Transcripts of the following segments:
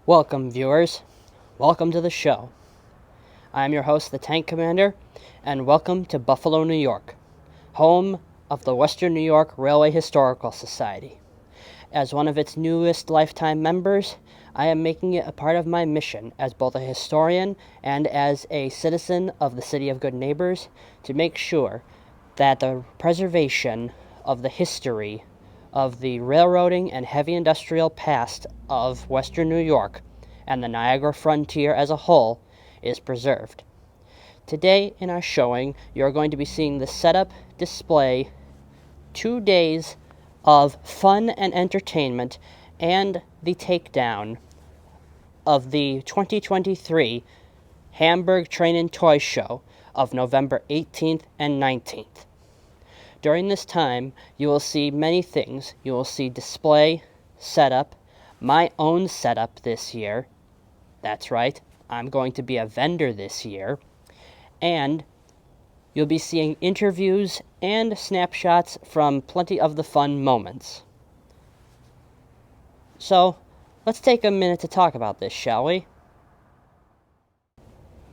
Welcome, viewers. Welcome to the show. I'm your host, the Tank Commander, and welcome to Buffalo, New York, home of the Western New York Railway Historical Society. As one of its newest lifetime members, I am making it a part of my mission as both a historian and as a citizen of the City of Good Neighbors to make sure that the preservation of the history of the railroading and heavy industrial past of Western New York and the Niagara Frontier as a whole is preserved. Today in our showing, you're going to be seeing the setup, display, 2 days of fun and entertainment, and the takedown of the 2023 Hamburg Train Toy Show of November 18th and 19th. During this time, you will see many things. You will see display, setup, my own setup this year. That's right, I'm going to be a vendor this year. And you'll be seeing interviews and snapshots from plenty of the fun moments. So, let's take a minute to talk about this, shall we?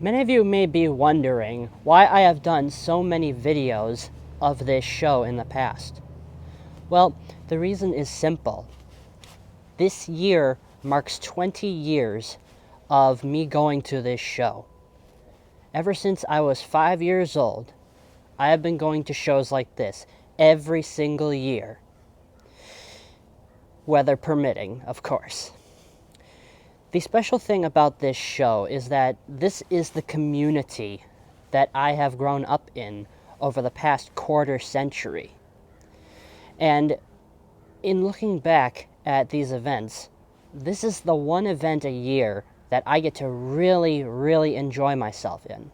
Many of you may be wondering why I have done so many videos of this show in the past. Well, the reason is simple. This year marks 20 years of me going to this show. Ever since I was 5 years old, I have been going to shows like this every single year. Weather permitting, of course. The special thing about this show is that this is the community that I have grown up in over the past quarter century. And in looking back at these events, this is the one event a year that I get to really, really enjoy myself in.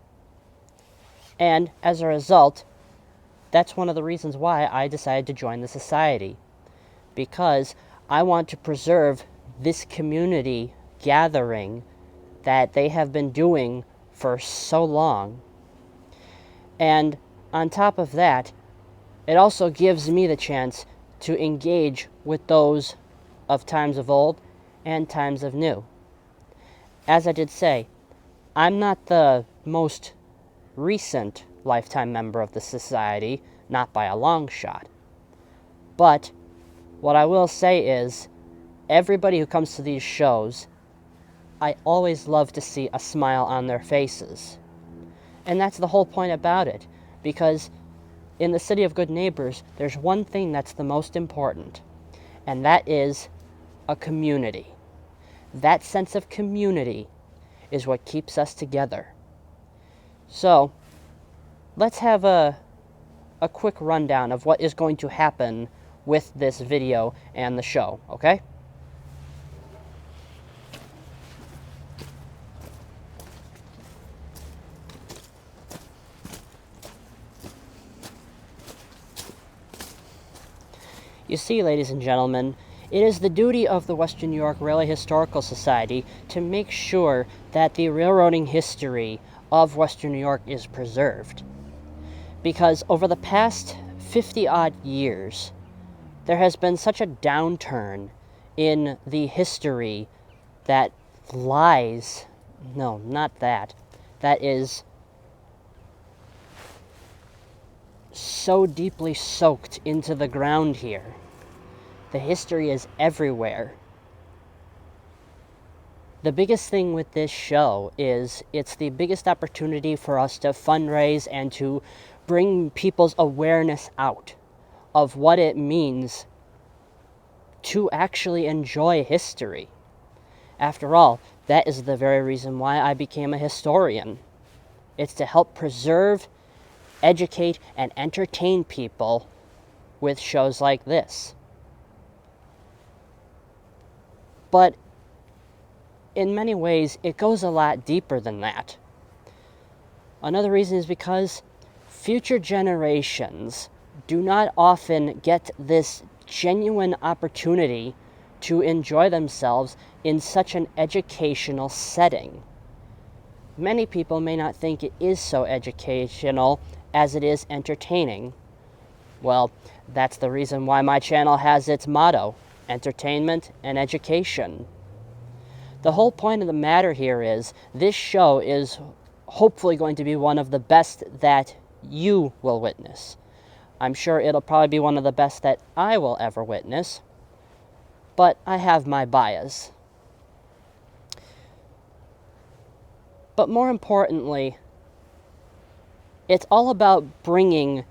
And as a result, that's one of the reasons why I decided to join the society, because I want to preserve this community gathering that they have been doing for so long. And on top of that, it also gives me the chance to engage with those of times of old and times of new. As I did say, I'm not the most recent lifetime member of the society, not by a long shot. But what I will say is, everybody who comes to these shows, I always love to see a smile on their faces. And that's the whole point about it. Because in the City of Good Neighbors, there's one thing that's the most important, and that is a community. That sense of community is what keeps us together. So, let's have a quick rundown of what is going to happen with this video and the show, okay? You see, ladies and gentlemen, it is the duty of the Western New York Railway Historical Society to make sure that the railroading history of Western New York is preserved. Because over the past 50-odd years, there has been such a downturn in the history that lies, no, not that, that is so deeply soaked into the ground here. The history is everywhere. The biggest thing with this show is it's the biggest opportunity for us to fundraise and to bring people's awareness out of what it means to actually enjoy history. After all, that is the very reason why I became a historian. It's to help preserve, educate, and entertain people with shows like this. But in many ways, it goes a lot deeper than that. Another reason is because future generations do not often get this genuine opportunity to enjoy themselves in such an educational setting. Many people may not think it is so educational as it is entertaining. Well, that's the reason why my channel has its motto, entertainment and education. The whole point of the matter here is this show is hopefully going to be one of the best that you will witness. I'm sure it'll probably be one of the best that I will ever witness, but I have my bias. But more importantly, it's all about bringing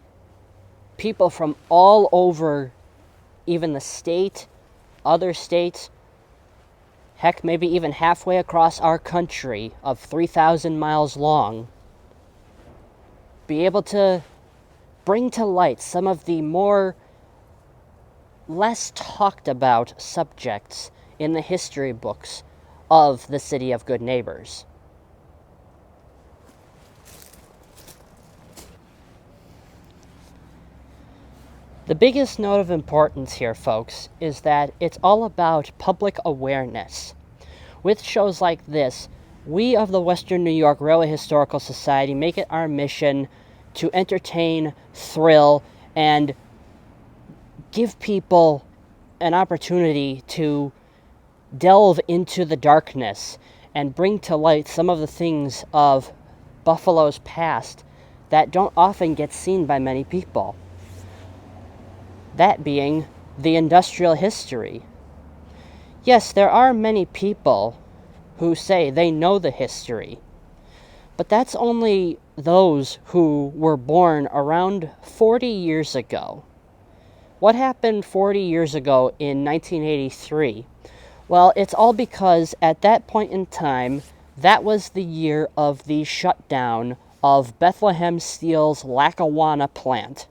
people from all over, even the state, other states, heck, maybe even halfway across our country of 3,000 miles long, be able to bring to light some of the less talked about subjects in the history books of the City of Good Neighbors. The biggest note of importance here, folks, is that it's all about public awareness. With shows like this, we of the Western New York Railway Historical Society make it our mission to entertain, thrill, and give people an opportunity to delve into the darkness and bring to light some of the things of Buffalo's past that don't often get seen by many people. That being the industrial history. Yes, there are many people who say they know the history, but that's only those who were born around 40 years ago. What happened 40 years ago in 1983? Well, it's all because at that point in time, that was the year of the shutdown of Bethlehem Steel's Lackawanna plant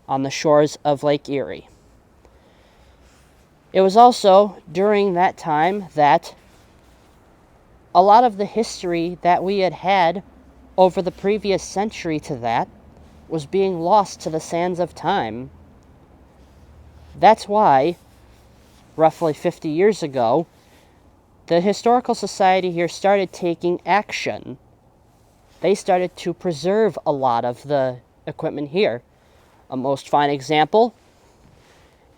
on the shores of Lake Erie. It was also during that time that a lot of the history that we had had over the previous century to that was being lost to the sands of time. That's why, roughly 50 years ago, the Historical Society here started taking action. They started to preserve a lot of the equipment here. A most fine example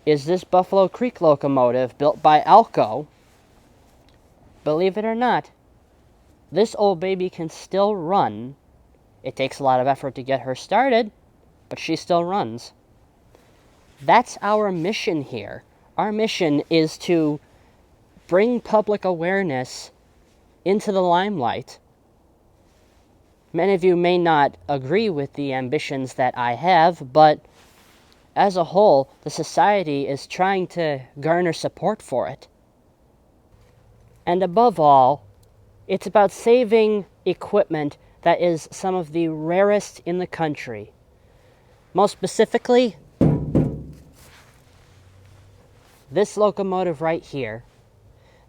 is this Buffalo Creek locomotive built by Alco. Believe it or not, this old baby can still run. It takes a lot of effort to get her started, but she still runs. That's our mission here. Our mission is to bring public awareness into the limelight. Many of you may not agree with the ambitions that I have, but as a whole, the society is trying to garner support for it. And above all, it's about saving equipment that is some of the rarest in the country. Most specifically, this locomotive right here.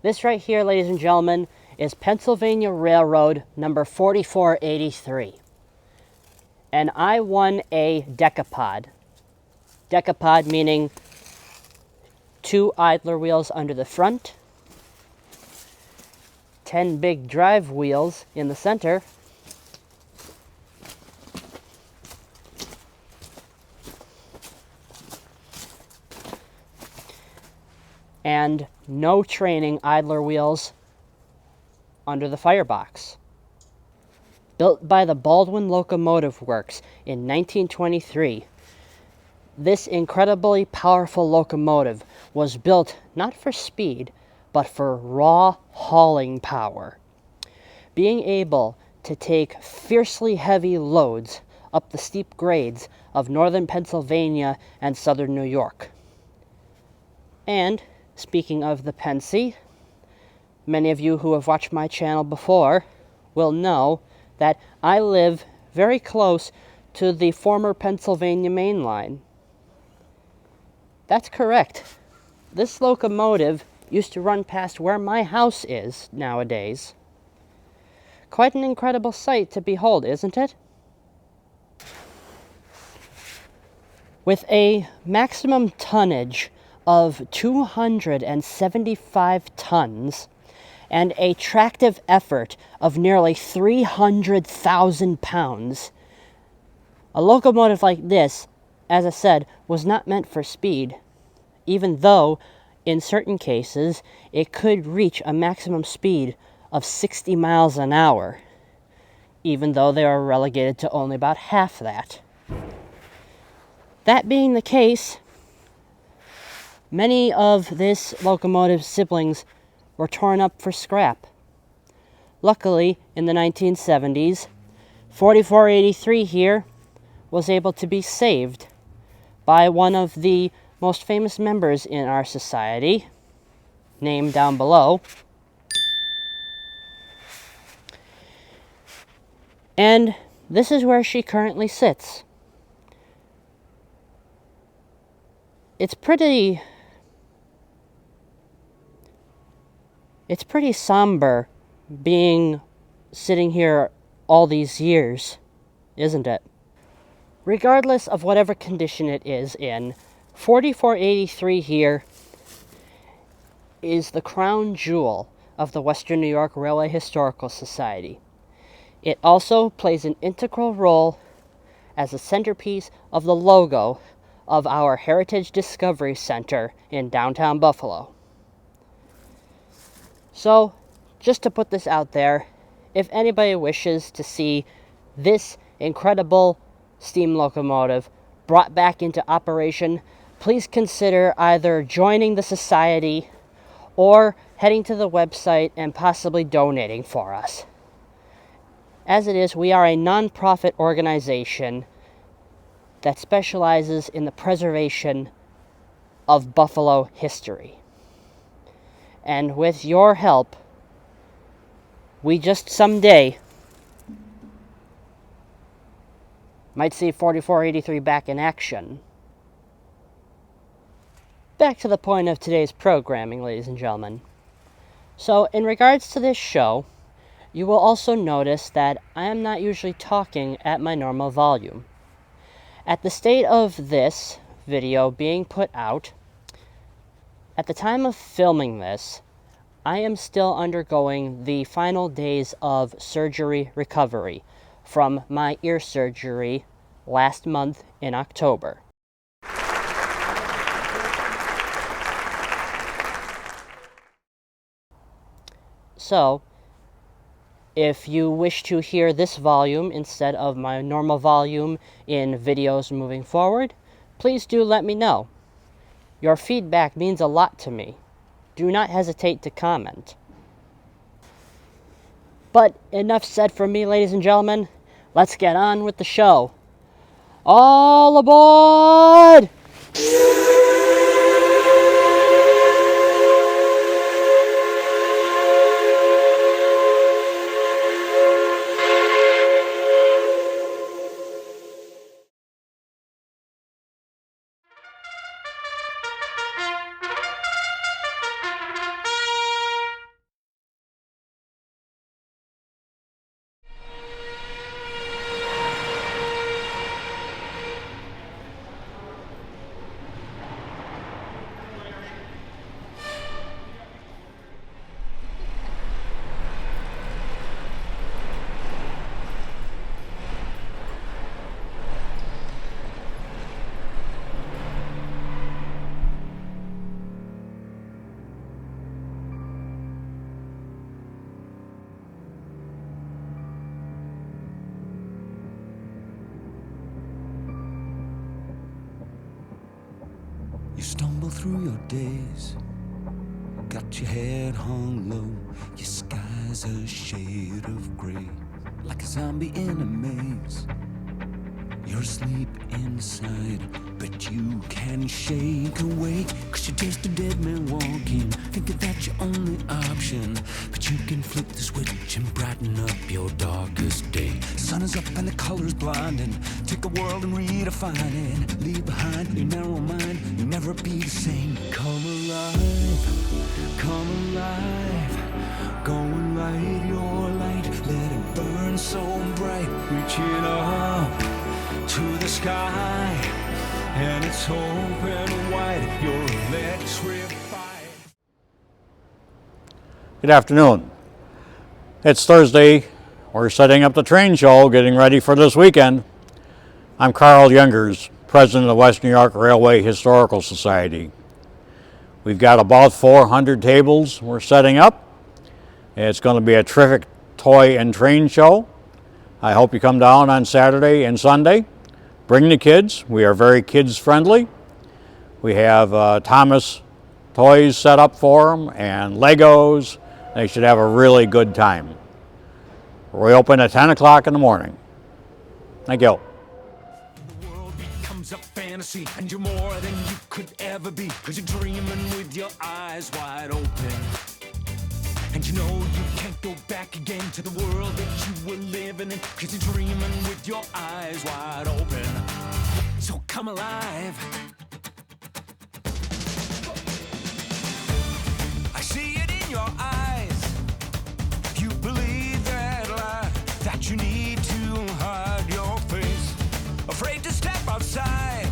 This right here, ladies and gentlemen, is Pennsylvania Railroad number 4483. And I won a decapod. Decapod meaning 2 idler wheels under the front, 10 big drive wheels in the center, and no training idler wheels under the firebox. Built by the Baldwin Locomotive Works in 1923, this incredibly powerful locomotive was built not for speed, but for raw hauling power. Being able to take fiercely heavy loads up the steep grades of northern Pennsylvania and southern New York. And, speaking of the Pennsy, many of you who have watched my channel before will know that I live very close to the former Pennsylvania main line. That's correct. This locomotive used to run past where my house is nowadays. Quite an incredible sight to behold, isn't it? With a maximum tonnage of 275 tons and a tractive effort of nearly 300,000 pounds, a locomotive like this, as I said, was not meant for speed, even though in certain cases, it could reach a maximum speed of 60 miles an hour, even though they are relegated to only about half that. That being the case, many of this locomotive's siblings were torn up for scrap. Luckily, in the 1970s, 4483 here was able to be saved by one of the most famous members in our society, named down below. And this is where she currently sits. It's pretty somber being sitting here all these years, isn't it? Regardless of whatever condition it is in, 4483 here is the crown jewel of the Western New York Railway Historical Society. It also plays an integral role as a centerpiece of the logo of our Heritage Discovery Center in downtown Buffalo. So, just to put this out there, if anybody wishes to see this incredible steam locomotive brought back into operation, please consider either joining the society or heading to the website and possibly donating for us. As it is, we are a non-profit organization that specializes in the preservation of Buffalo history. And with your help, we just someday might see 4483 back in action. Back to the point of today's programming, ladies and gentlemen. So, in regards to this show, you will also notice that I am not usually talking at my normal volume. At the state of this video being put out, at the time of filming this, I am still undergoing the final days of surgery recovery from my ear surgery last month in October. So, if you wish to hear this volume instead of my normal volume in videos moving forward, please do let me know. Your feedback means a lot to me. Do not hesitate to comment. But enough said for me, ladies and gentlemen. Let's get on with the show. All aboard! You stumble through your days, got your head hung low, your sky's a shade of gray, like a zombie in a maze. You're asleep inside, but you can shake awake, 'cause you're just a dead man walking, thinking that's your only option. But you can flip the switch and brighten up your darkest day. Sun is up and the colors blinding, take a world and redefine it. Leave behind your narrow mind, you'll never be the same. Come alive, go and light your light, let it burn so bright, reaching up to the sky, and it's open wide, you're electrified. Good afternoon. It's Thursday. We're setting up the train show, getting ready for this weekend. I'm Carl Youngers, President of the West New York Railway Historical Society. We've got about 400 tables we're setting up. It's going to be a terrific toy and train show. I hope you come down on Saturday and Sunday. Bring the kids. We are very kids friendly. We have Thomas toys set up for them and Legos. They should have a really good time. We open at 10 o'clock in the morning. Thank you. The world becomes a fantasy, and you're more than you could ever be, 'cause you're dreaming with your eyes wide open. And you know you can't go back again to the world that you were living in, 'cause you're dreaming with your eyes wide open. So come alive. I see it in your eyes. You believe that lie, that you need to hide your face, afraid to step outside,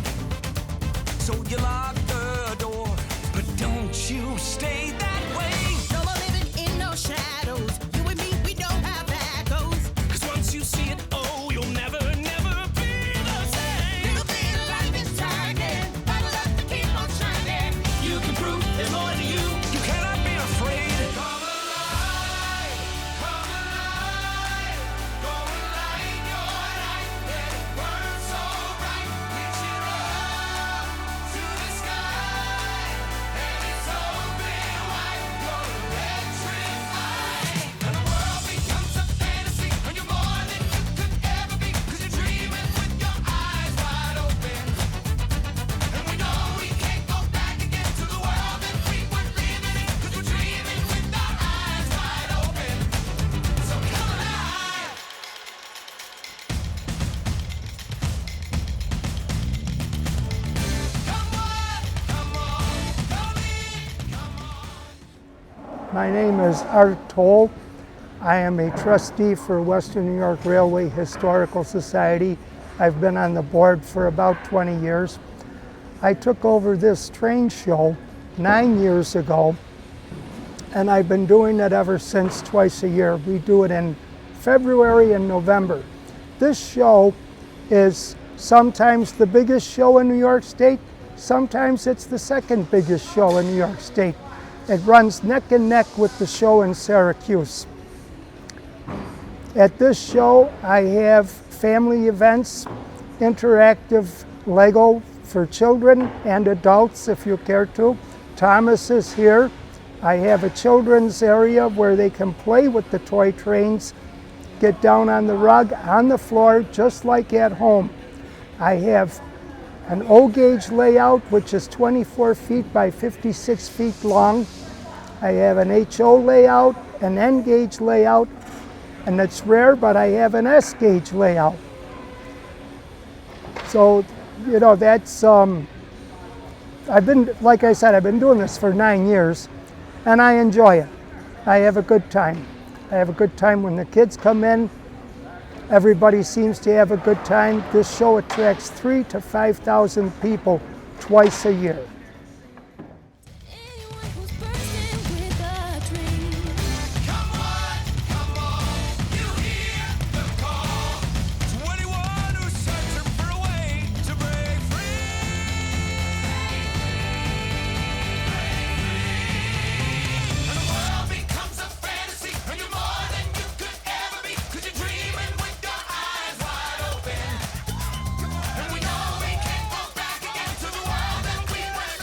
so you lock the door. But don't you stay that way. No more living in no shadows. You and me, we know how that goes. 'Cause once you see it, oh, you'll never, never be the same. Little bit of life is turning, bottle up to keep on shining. You can prove there's more to you. You cannot be afraid. Come alive, come alive, go light your life. Let it burn so bright, reach it up to the sky, and it's open wide. You're electrified, and the world becomes a fantasy, and you're more than you could ever be, 'cause you're dreaming with your eyes wide open. And we know we can't go back again to the world that we were living in, 'cause we're dreaming with our eyes wide open. So come alive. My name is Art Toll. I am a trustee for Western New York Railway Historical Society. I've been on the board for about 20 years. I took over this train show 9 years ago, and I've been doing it ever since, twice a year. We do it in February and November. This show is sometimes the biggest show in New York State, sometimes it's the second biggest show in New York State. It runs neck and neck with the show in Syracuse. At this show, I have family events, interactive Lego for children and adults if you care to. Thomas is here. I have a children's area where they can play with the toy trains, get down on the rug, on the floor, just like at home. I have an O-gauge layout, which is 24 feet by 56 feet long. I have an HO layout, an N-gauge layout, and it's rare, but I have an S-gauge layout. So, you know, that's, like I said, I've been doing this for 9 years, and I enjoy it. I have a good time. I have a good time when the kids come in. Everybody seems to have a good time. This show attracts 3,000 to 5,000 people twice a year. Anyone who's bursting with a dream. Come on, you hear the call. To anyone who's searching for a way to break free. And the world becomes a fantasy, and you're more than you could ever be, 'cause you're dreaming with your eyes wide open. And we know we can't go back again to the world that we were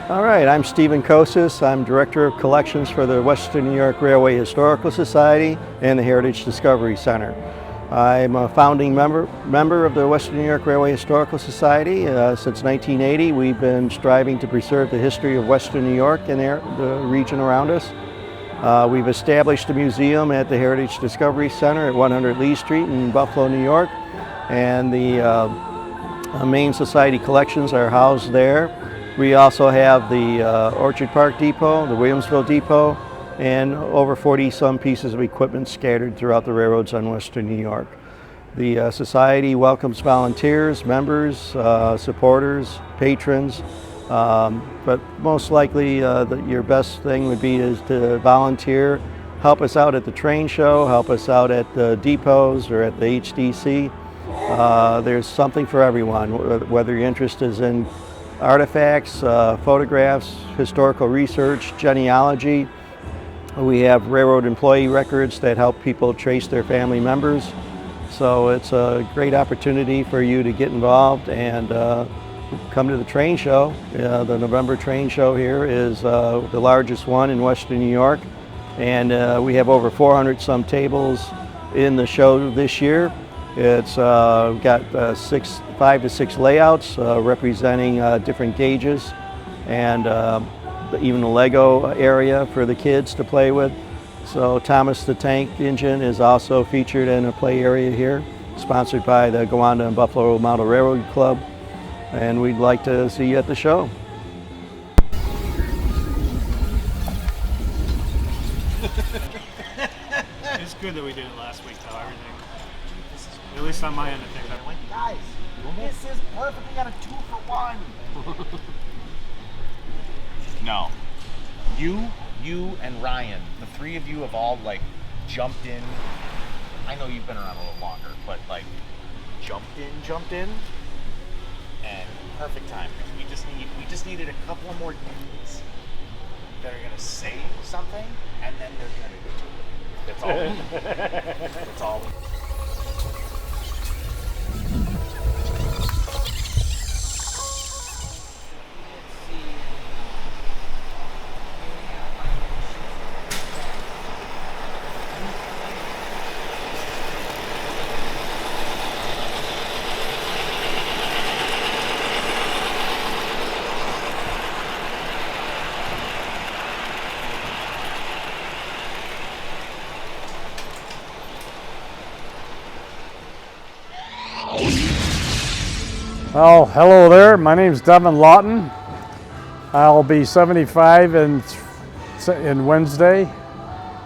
All right, I'm Stephen Kosis. I'm Director of Collections for the Western New York Railway Historical Society and the Heritage Discovery Center. I'm a founding member of the Western New York Railway Historical Society. Since 1980, we've been striving to preserve the history of Western New York and the region around us. We've established a museum at the Heritage Discovery Center at 100 Lee Street in Buffalo, New York, and the main society collections are housed there. We also have the Orchard Park Depot, the Williamsville Depot, and over 40 some pieces of equipment scattered throughout the railroads on Western New York. The society welcomes volunteers, members, supporters, patrons, but most likely your best thing would be is to volunteer, help us out at the train show, help us out at the depots or at the HDC. There's something for everyone, whether your interest is in artifacts, photographs, historical research, genealogy. We have railroad employee records that help people trace their family members. So it's a great opportunity for you to get involved and come to the train show. The November train show here is the largest one in Western New York. And we have over 400 some tables in the show this year. It's got 5 to 6 layouts representing different gauges and even a Lego area for the kids to play with. So Thomas the Tank Engine is also featured in a play area here, sponsored by the Gowanda and Buffalo Model Railroad Club. And we'd like to see you at the show. It's good that we did it last week, though. Everything, at least on my end of things, I'm like, Guys, this is perfect. We got a 2 for 1. No. You and Ryan, the three of you have all like jumped in. I know you've been around a little longer, but like jumped in, and perfect time. We just needed a couple of more dudes that are gonna say something, and then they're gonna do it. That's all. That's all. Well, hello there. My name's Devin Lawton. I'll be 75 in Wednesday,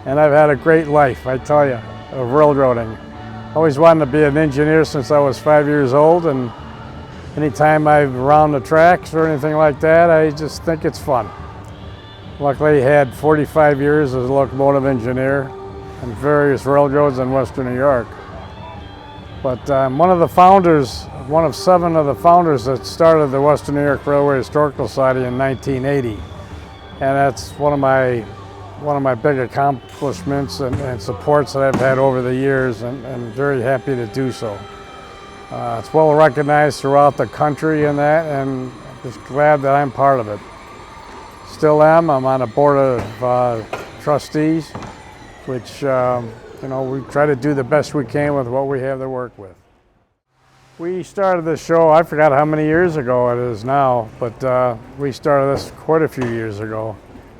and I've had a great life, I tell you, of railroading. Always wanted to be an engineer since I was 5 years old, and anytime I'm around the tracks or anything like that, I just think it's fun. Luckily, I had 45 years as a locomotive engineer on various railroads in Western New York. But I'm one of the founders, one of 7 of the founders that started the Western New York Railway Historical Society in 1980. And that's one of my big accomplishments and supports that I've had over the years, and very happy to do so. It's well recognized throughout the country and that, and just glad that I'm part of it. Still am. I'm on a board of trustees, which you know, we try to do the best we can with what we have to work with. We started this show, I forgot how many years ago it is now, but we started this quite a few years ago.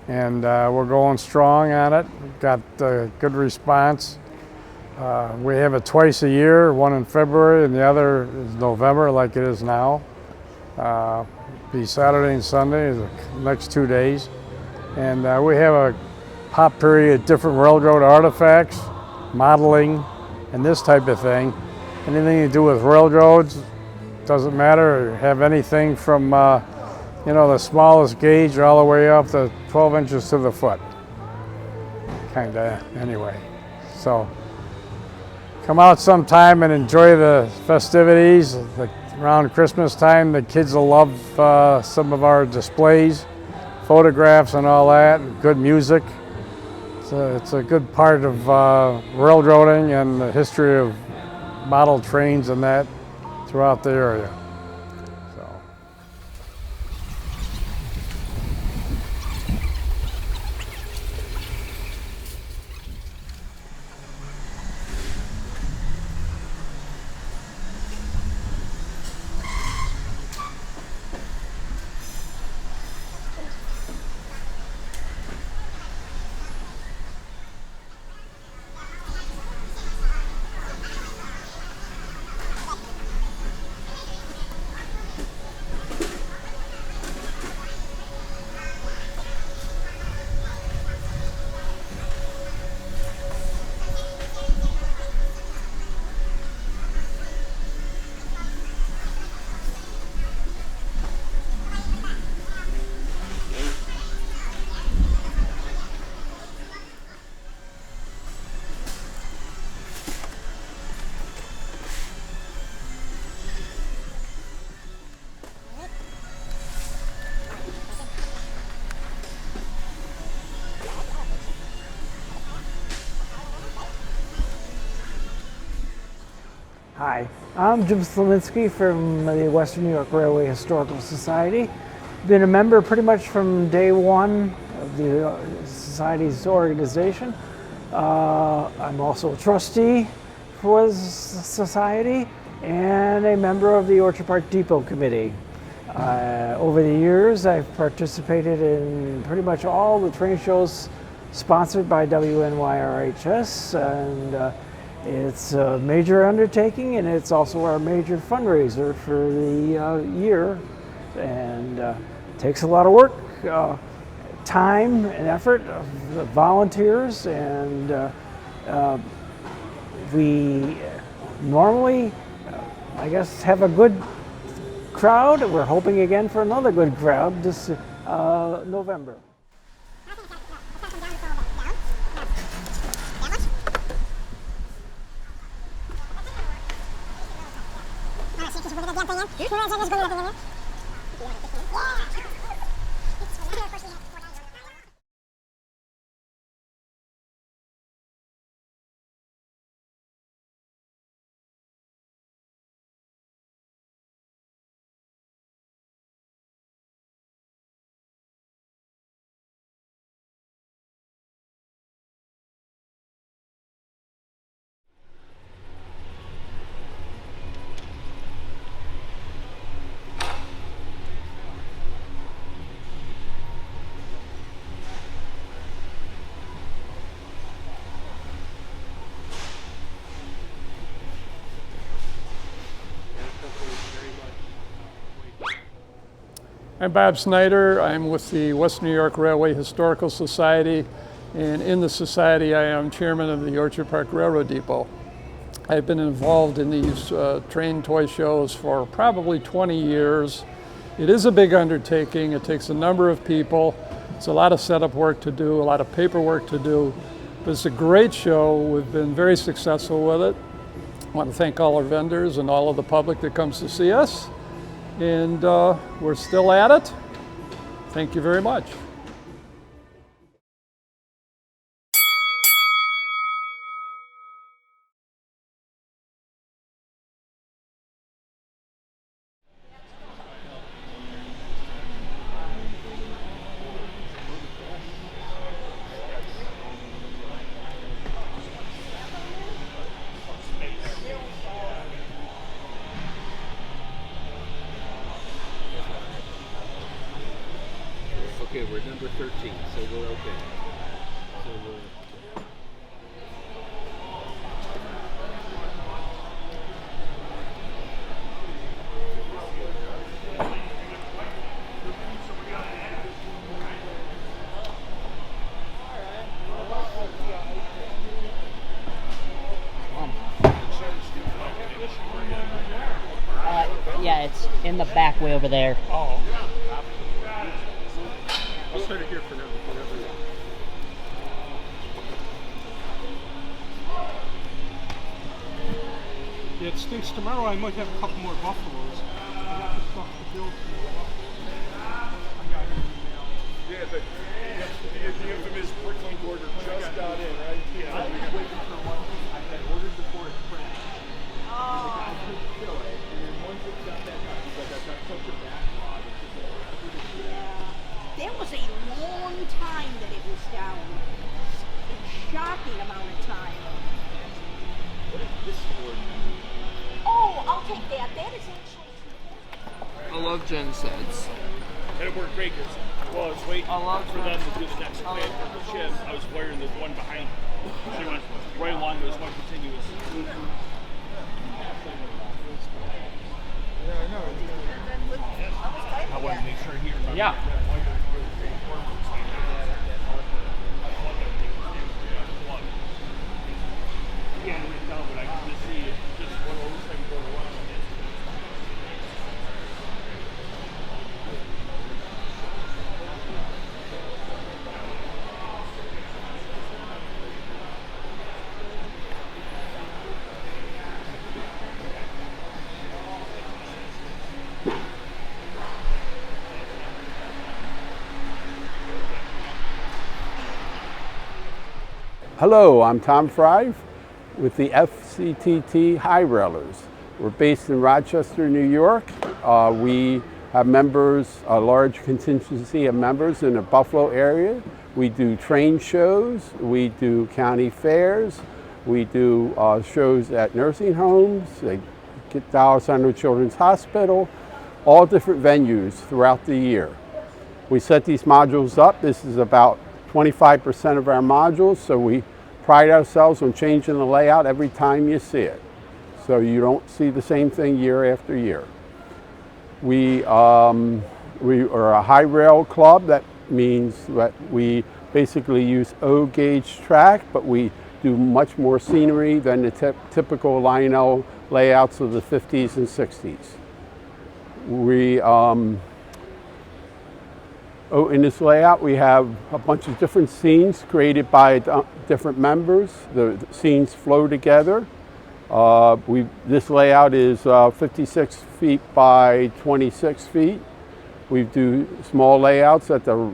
And we're going strong on it. We've got good response. We have it twice a year, one in February and the other is November, like it is now. Be Saturday and Sunday, the next 2 days. And we have a pop period of different railroad artifacts, modeling, and this type of thing. Anything to do with railroads, doesn't matter. Have anything from you know, the smallest gauge all the way up to 12 inches to the foot. Kinda, anyway. So come out sometime and enjoy the festivities. Around Christmas time, the kids will love some of our displays, photographs and all that, and good music. It's a good part of railroading and the history of model trains and that throughout the area. So. Hi, I'm Jim Slominski from the Western New York Railway Historical Society. Been a member pretty much from day one of the Society's organization. I'm also a trustee for the Society and a member of the Orchard Park Depot Committee. Over the years, I've participated in pretty much all the train shows sponsored by WNYRHS, and it's a major undertaking, and it's also our major fundraiser for the year, and takes a lot of work, time and effort of the volunteers, and we normally, I guess, have a good crowd. We're hoping again for another good crowd this November. I'm Bob Snyder. I'm with the Western New York Railway Historical Society, and in the society I am chairman of the Orchard Park Railroad Depot. I've been involved in these train toy shows for probably 20 years. It is a big undertaking. It takes a number of people. It's a lot of setup work to do, a lot of paperwork to do, but it's a great show. We've been very successful with it. I want to thank all our vendors and all of the public that comes to see us. And we're still at it. Thank you very much. Okay, we're number 13, so we're okay. So we're... Yeah, it's in the back way over there. Oh. I'll start it here for now. Yeah, it stinks. Tomorrow I might have a couple more buffaloes. I got the stuff to build tomorrow. Yeah, the infamous Brooklyn order just got in, right? Yeah. I was waiting for one. I had ordered before it crashed. Oh. And the guy couldn't fill it. And then once it got that guy, he's like, I've got such a backlog. There was a long time that it was down. A shocking amount of time. What is this for? Oh, I'll take that. That is actually... I love gen sets. And it worked great because while I was waiting for them to do the next plan for the chip, I was wiring the one behind me. So it went right along, there was one continuous. Yeah, I know. I wanted to make sure he remembered. Yeah. Can't read down, but I can just see it. Just one of those things go to one. Hello, I'm Tom Fry with the FCTT High Railers. We're based in Rochester, New York. We have members, a large contingency of members in the Buffalo area. We do train shows, we do county fairs, we do shows at nursing homes, like Dollar Center Children's Hospital, all different venues throughout the year. We set these modules up. This is about 25% of our modules, so we pride ourselves on changing the layout every time you see it. So you don't see the same thing year after year. We are a high rail club. That means that we basically use O-gauge track, but we do much more scenery than the typical Lionel layouts of the 50s and 60s. In this layout, we have a bunch of different scenes created by different members. The scenes flow together. This layout is 56 feet by 26 feet. We do small layouts at the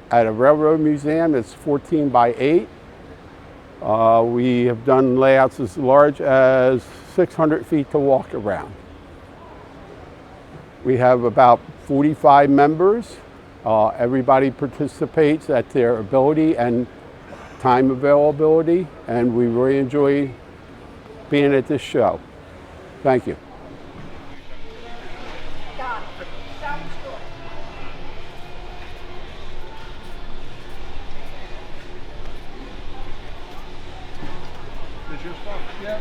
at a railroad museum. It's 14 by 8. We have done layouts as large as 600 feet to walk around. We have about 45 members. Everybody participates at their ability and time availability, and we really enjoy being at this show. Thank you. Is your stuff? Yeah.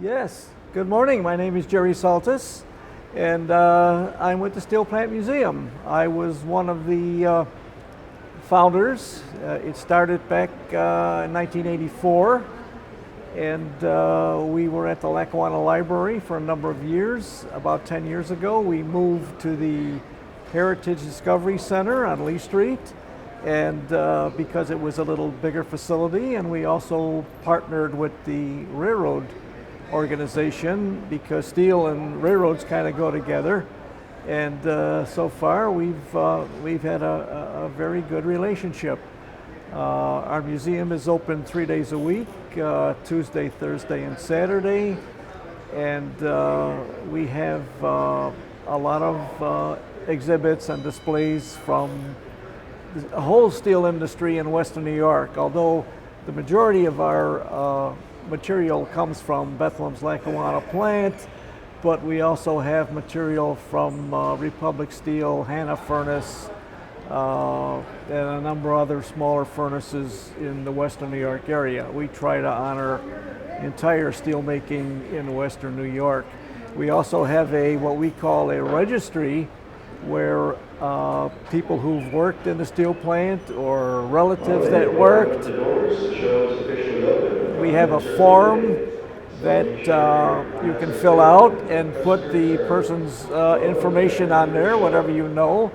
Yes, good morning. My name is Jerry Saltis, and I'm with the Steel Plant Museum. I was one of the founders. It started back in 1984, and we were at the Lackawanna Library for a number of years. About 10 years ago, we moved to the Heritage Discovery Center on Lee Street, and because it was a little bigger facility, and we also partnered with the railroad organization because steel and railroads kind of go together, and so far we've had a very good relationship. Our museum is open 3 days a week, Tuesday, Thursday, and Saturday, and we have a lot of exhibits and displays from the whole steel industry in Western New York, although the majority of our material comes from Bethlehem's Lackawanna plant, but we also have material from Republic Steel, Hanna Furnace, and a number of other smaller furnaces in the Western New York area. We try to honor entire steelmaking in Western New York. We also have what we call a registry where people who've worked in the steel plant or relatives that worked, we have a form that you can fill out and put the person's information on there, whatever you know,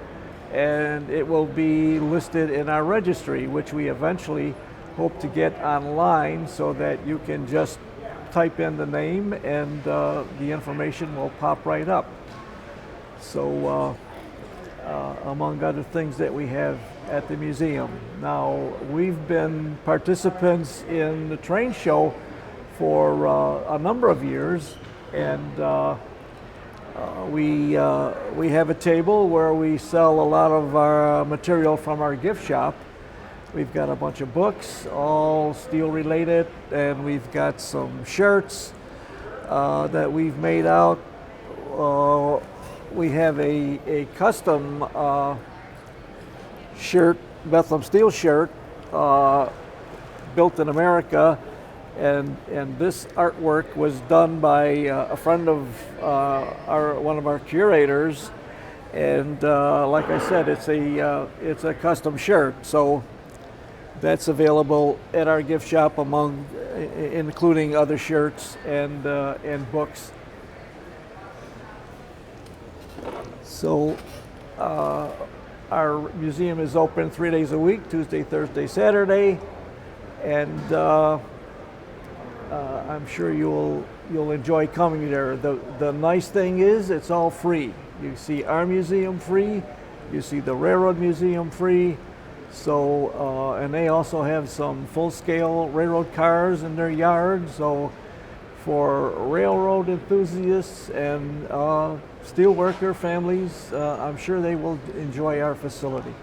and it will be listed in our registry, which we eventually hope to get online so that you can just type in the name and the information will pop right up. So among other things that we have at the museum. Now, we've been participants in the train show for a number of years, and we have a table where we sell a lot of our material from our gift shop. We've got a bunch of books, all steel related, and we've got some shirts that we've made out. We have a custom shirt, Bethlehem Steel shirt, built in America, and this artwork was done by a friend of one of our curators, and like I said, it's a custom shirt. So That's available at our gift shop, including other shirts and books. So our museum is open 3 days a week, Tuesday, Thursday, Saturday, and I'm sure you'll enjoy coming there. The nice thing is it's all free. You see our museum free, you see the Railroad Museum free. So, and they also have some full-scale railroad cars in their yard. So, for railroad enthusiasts and steelworker families, I'm sure they will enjoy our facility.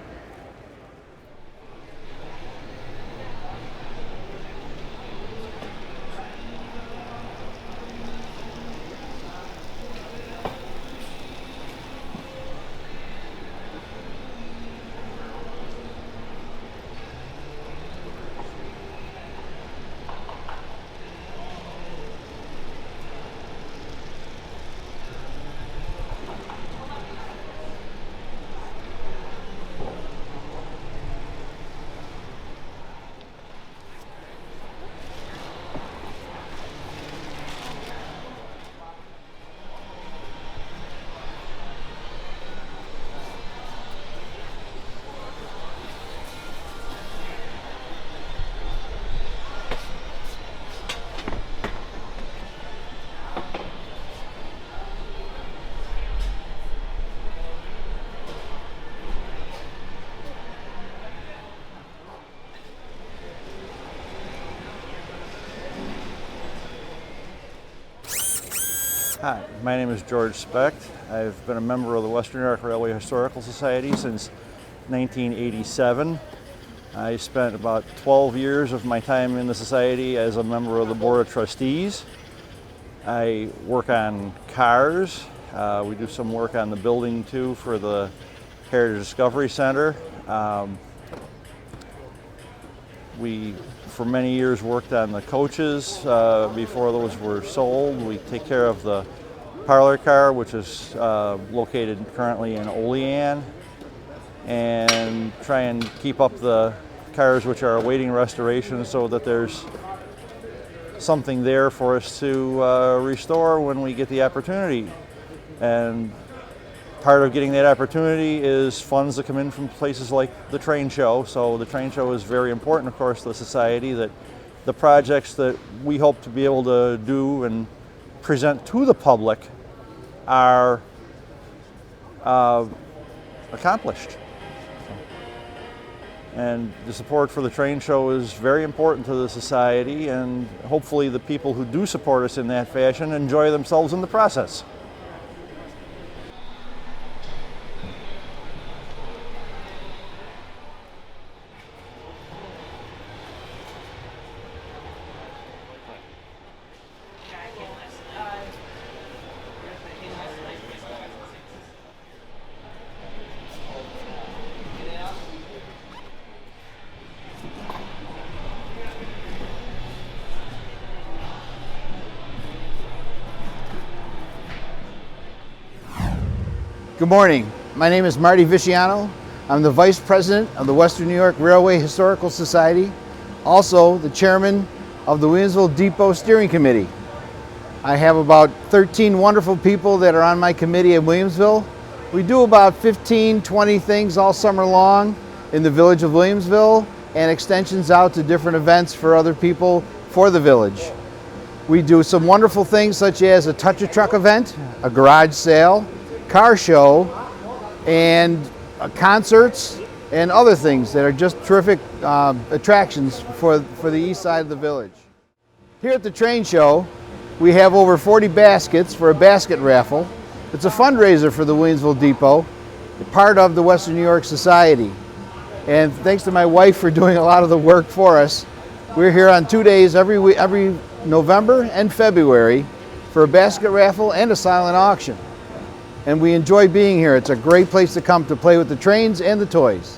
Hi, my name is George Specht. I've been a member of the Western New York Railway Historical Society since 1987. I spent about 12 years of my time in the society as a member of the Board of Trustees. I work on cars. We do some work on the building too for the Heritage Discovery Center. We, for many years, worked on the coaches before those were sold. We take care of the parlor car, which is located currently in Olean, and try and keep up the cars which are awaiting restoration so that there's something there for us to restore when we get the opportunity. And part of getting that opportunity is funds that come in from places like the train show. So the train show is very important, of course, to the society, that the projects that we hope to be able to do and present to the public are accomplished. And the support for the train show is very important to the society, and hopefully the people who do support us in that fashion enjoy themselves in the process. Good morning. My name is Marty Viciano. I'm the Vice President of the Western New York Railway Historical Society, also the Chairman of the Williamsville Depot Steering Committee. I have about 13 wonderful people that are on my committee at Williamsville. We do about 15, 20 things all summer long in the village of Williamsville and extensions out to different events for other people for the village. We do some wonderful things such as a Touch a Truck event, a garage sale, car show, and concerts and other things that are just terrific attractions for the east side of the village. Here at the train show, we have over 40 baskets for a basket raffle. It's a fundraiser for the Williamsville Depot, part of the Western New York Society. And thanks to my wife for doing a lot of the work for us. We're here on 2 days every November and February for a basket raffle and a silent auction. And we enjoy being here. It's a great place to come to play with the trains and the toys.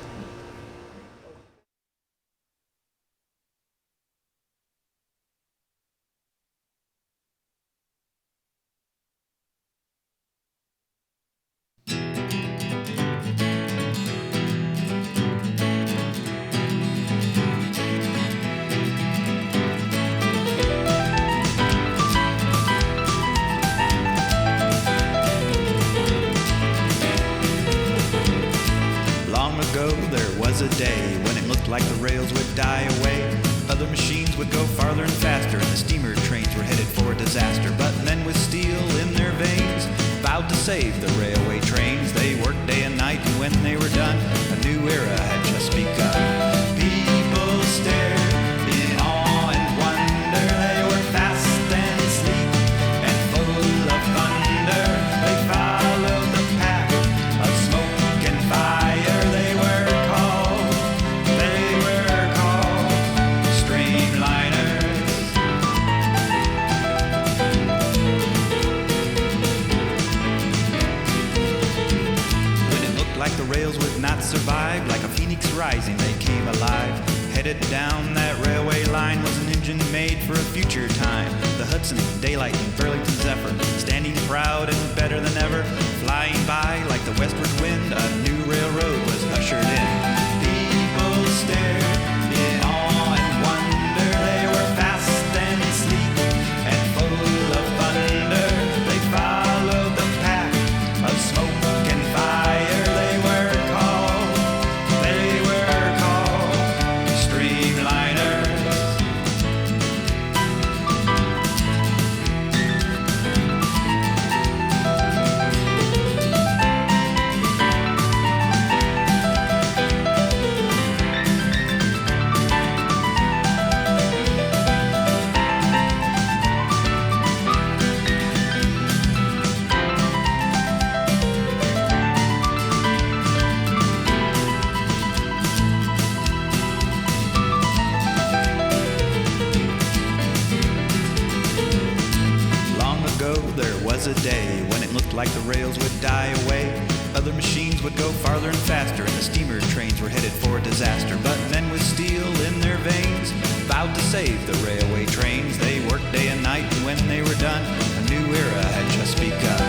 would go farther and faster, and the steamer trains were headed for disaster. But men with steel in their veins vowed to save the railway trains. They worked day and night, and when they were done, a new era had just begun. People stared in awe and wonder. They were fast and sleek and full of thunder. They followed the path of smoke and fire. They were called streamliners. When it looked like the rails would not survive, like a phoenix rising, they came alive. Headed down that railway line was an engine made for a future time. The Hudson, Daylight, and Burlington Zephyr, standing proud and better than ever, flying by like the westward wind. A new railroad was ushered in. People stared in awe and wonder. They were fast and sleek and full of thunder. They followed the path of smoke and fire. They were called streamliners. There was a day when it looked like the rails would die away. Other machines would go farther and faster, and the steamer trains were headed for disaster. But men with steel in their veins vowed to save the railway trains. They worked day and night, and when they were done, a new era had just begun.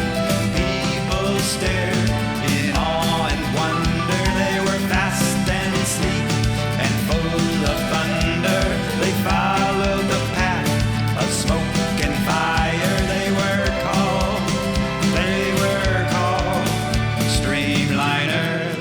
People stared in awe and wonder. They were fast and sleek and full of thunder. They followed the path of smoke and fire. They were called streamliners.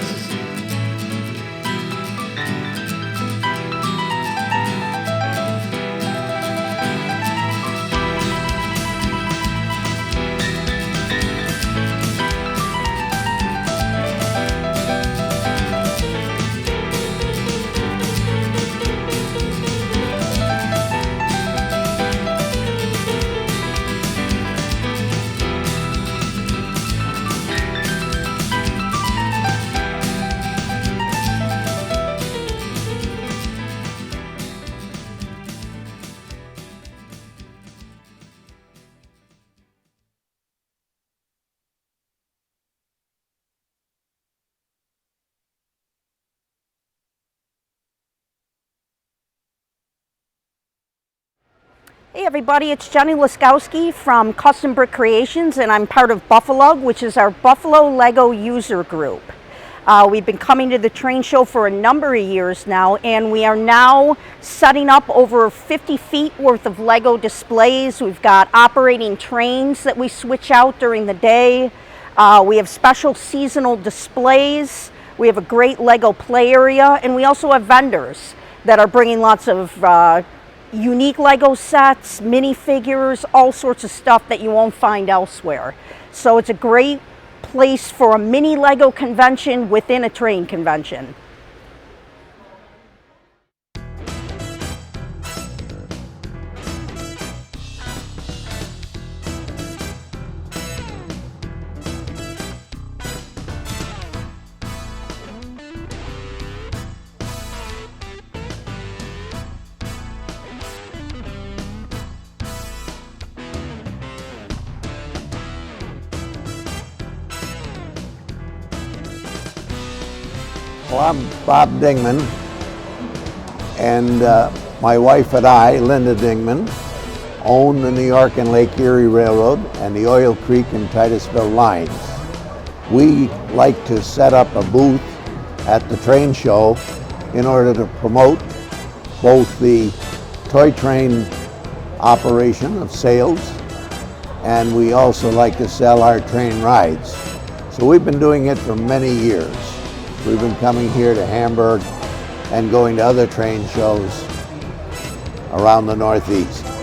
Hey everybody, it's Jenny Laskowski from Custom Brick Creations, and I'm part of Buffalo, which is our Buffalo Lego user group. We've been coming to the train show for a number of years now, and we are now setting up over 50 feet worth of Lego displays. We've got operating trains that we switch out during the day. We have special seasonal displays. We have a great Lego play area, and we also have vendors that are bringing lots of unique Lego sets, minifigures, all sorts of stuff that you won't find elsewhere. So it's a great place for a mini Lego convention within a train convention. Well, I'm Bob Dingman, and my wife and I, Linda Dingman, own the New York and Lake Erie Railroad and the Oil Creek and Titusville lines. We like to set up a booth at the train show in order to promote both the toy train operation of sales, and we also like to sell our train rides. So we've been doing it for many years. We've been coming here to Hamburg and going to other train shows around the Northeast.